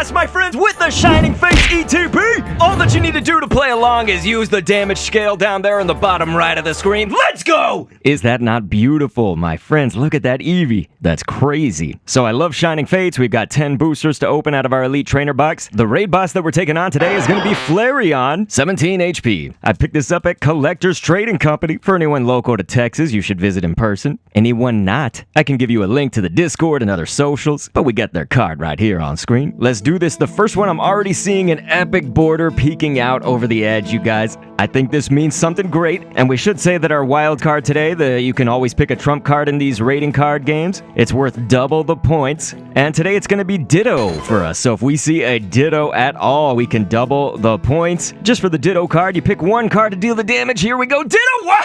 boss, my friends, with the Shining Face ETB. All that you need to do to play along is use the damage scale down there in the bottom right of the screen. Let's go! Is that not beautiful, my friends? Look at that Eevee. That's crazy. So I love Shining Fates. We've got 10 boosters to open out of our Elite Trainer box. The raid boss that we're taking on today is going to be Flareon, 17 HP. I picked this up at Collector's Trading Company. For anyone local to Texas, you should visit in person. Anyone not, I can give you a link to the Discord and other socials, but we got their card right here on screen. Let's do this. The first one, I'm already seeing an epic border peeking out over the edge, you guys. I think this means something great, and we should say that our wild card today, you can always pick a trump card in these raiding card games. It's worth double the points, and today it's going to be Ditto for us. So if we see a Ditto at all, we can double the points. Just for the Ditto card, you pick one card to deal the damage. Here we go. Ditto! What?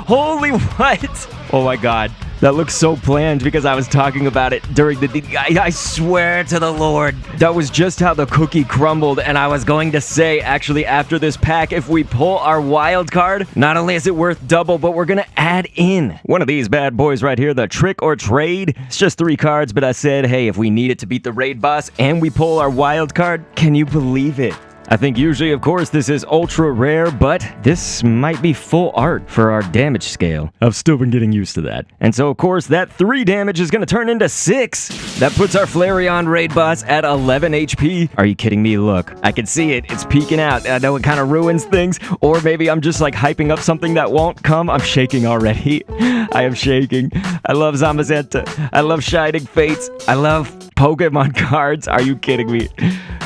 Holy what? Oh my god. That looks so planned because I was talking about it during the... I swear to the Lord. That was just how the cookie crumbled, and I was going to say, actually, after this pack, if we pull our wild card, not only is it worth double, but we're going to add in one of these bad boys right here, the Trick or Trade. It's just 3 cards, but I said, hey, if we need it to beat the raid boss and we pull our wild card, can you believe it? I think usually, of course, this is ultra rare, but this might be full art for our damage scale. I've still been getting used to that. And so, of course, that 3 damage is going to turn into 6. That puts our Flareon raid boss at 11 HP. Are you kidding me? Look, I can see it. It's peeking out. I know it kind of ruins things, or maybe I'm just like hyping up something that won't come. I'm shaking already. I am shaking. I love Zamazenta. I love Shining Fates. I love Pokemon cards. Are you kidding me?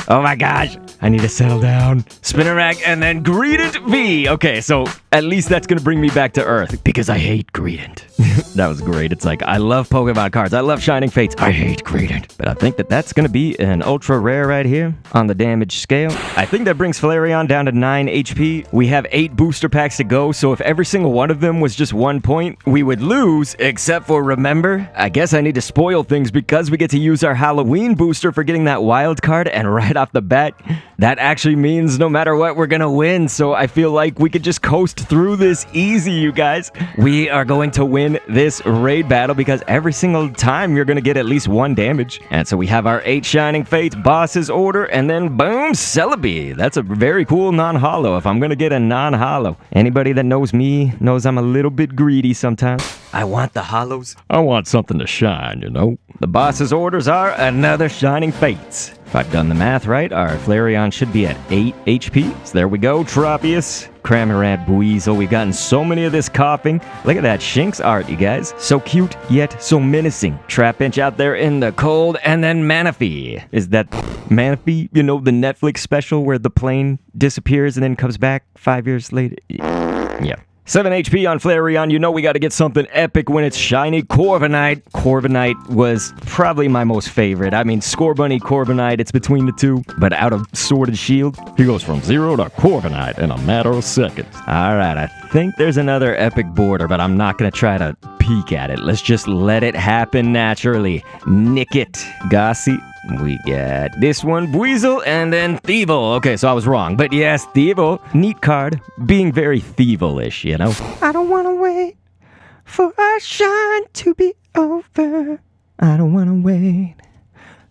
Oh my gosh. I need to settle down. Spinnerack and then Greedent V. Okay, so at least that's going to bring me back to Earth because I hate Greedent. That was great. It's like, I love Pokemon cards. I love Shining Fates. I hate Greedent. But I think that that's going to be an ultra rare right here on the damage scale. I think that brings Flareon down to 9 HP. We have 8 booster packs to go, so if every single one of them was just 1 point, we would lose, except for, remember, I guess I need to spoil things because we get to use our Halloween booster for getting that wild card, and right off the bat, that actually means no matter what, we're gonna win. So I feel like we could just coast through this easy, you guys. We are going to win this raid battle because every single time you're gonna get at least 1 damage. And so we have our 8 Shining Fates, Boss's Order, and then boom, Celebi. That's a very cool non-holo if I'm gonna get a non-holo. Anybody that knows me knows I'm a little bit greedy sometimes. I want the holos. I want something to shine, you know? The boss's orders are another Shining Fates. If I've done the math right, our Flareon should be at 8 HP. So there we go, Tropius, Cramorant, Buizel. We've gotten so many of this coughing. Look at that Shinx art, you guys. So cute, yet so menacing. Trapinch out there in the cold, and then Manaphy. Is that Manaphy? You know, the Netflix special where the plane disappears and then comes back 5 years later? Yeah. 7 HP on Flareon. You know we got to get something epic when it's shiny. Corviknight. Corviknight was probably my most favorite. I mean, Scorbunny, Corviknight, it's between the two. But out of Sword and Shield, he goes from 0 to Corviknight in a matter of seconds. All right, I think there's another epic border, but I'm not going to try to peek at it. Let's just let it happen naturally. Nick it. Gossi. We got this one, Buizel, and then Thievul. Okay, so I was wrong. But yes, Thievul. Neat card. Being very Thievul-ish, you know? I don't want to wait for our shine to be over. I don't want to wait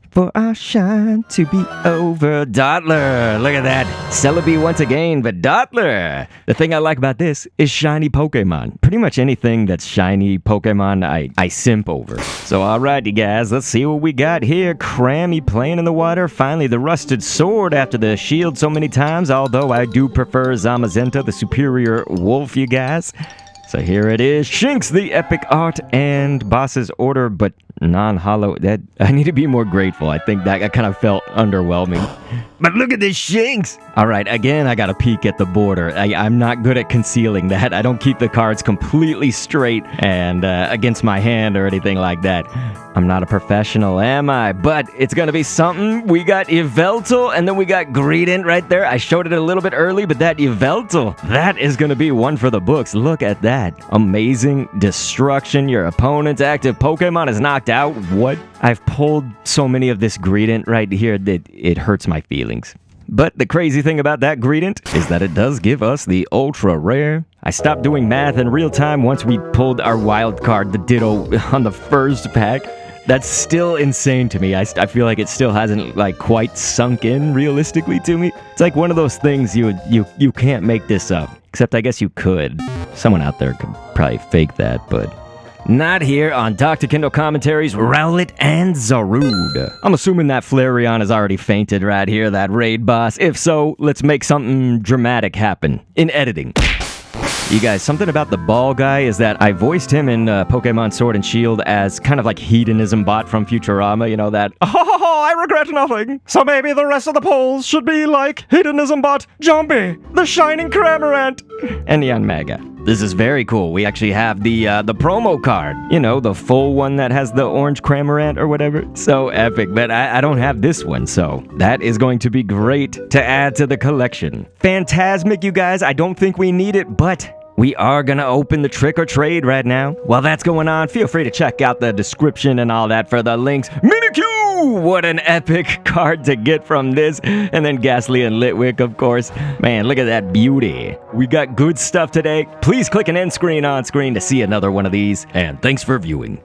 for our shine to be over. Dottler. Look at that. Celebi once again, but Dottler. The thing I like about this is shiny Pokemon. Pretty much anything that's shiny Pokemon, I simp over. So, alright, you guys, let's see what we got here. Crammy playing in the water. Finally, the Rusted Sword after the shield so many times, although I do prefer Zamazenta, the superior wolf, you guys. So here it is. Shinx, the epic art, and Boss's Order, but non-holo. That I need to be more grateful. I think that kind of felt underwhelming. But look at this Shinx! Alright, again, I got a peek at the border. I'm not good at concealing that. I don't keep the cards completely straight and against my hand or anything like that. I'm not a professional, am I? But it's gonna be something. We got Yveltal, and then we got Greedent right there. I showed it a little bit early, but that Yveltal, that is gonna be one for the books. Look at that. Amazing destruction. Your opponent's active Pokemon is knocked out. What? I've pulled so many of this Greedent right here that it hurts my feelings. But the crazy thing about that Greedent is that it does give us the ultra rare. I stopped doing math in real time once we pulled our wild card, the Ditto, on the first pack. That's still insane to me. I feel like it still hasn't like quite sunk in realistically to me. It's like one of those things you can't make this up. Except I guess you could. Someone out there could probably fake that, but not here on Dr. Kindle Commentaries, Rowlet and Zarude. I'm assuming that Flareon has already fainted right here, that raid boss. If so, let's make something dramatic happen in editing. You guys, something about the ball guy is that I voiced him in Pokemon Sword and Shield as kind of like Hedonism Bot from Futurama, you know that, oh, I regret nothing. So maybe the rest of the polls should be like Hedonism Bot, Jumpy, the Shining Cramorant, and the Mega. This is very cool. We actually have the promo card. You know, the full one that has the orange Cramorant or whatever. So epic, but I don't have this one, so that is going to be great to add to the collection. Phantasmic, you guys. I don't think we need it, but we are gonna open the trick or trade right now. While that's going on, feel free to check out the description and all that for the links. Mimikyu! What an epic card to get from this. And then Ghastly and Litwick, of course. Man, look at that beauty. We got good stuff today. Please click an end screen on screen to see another one of these. And thanks for viewing.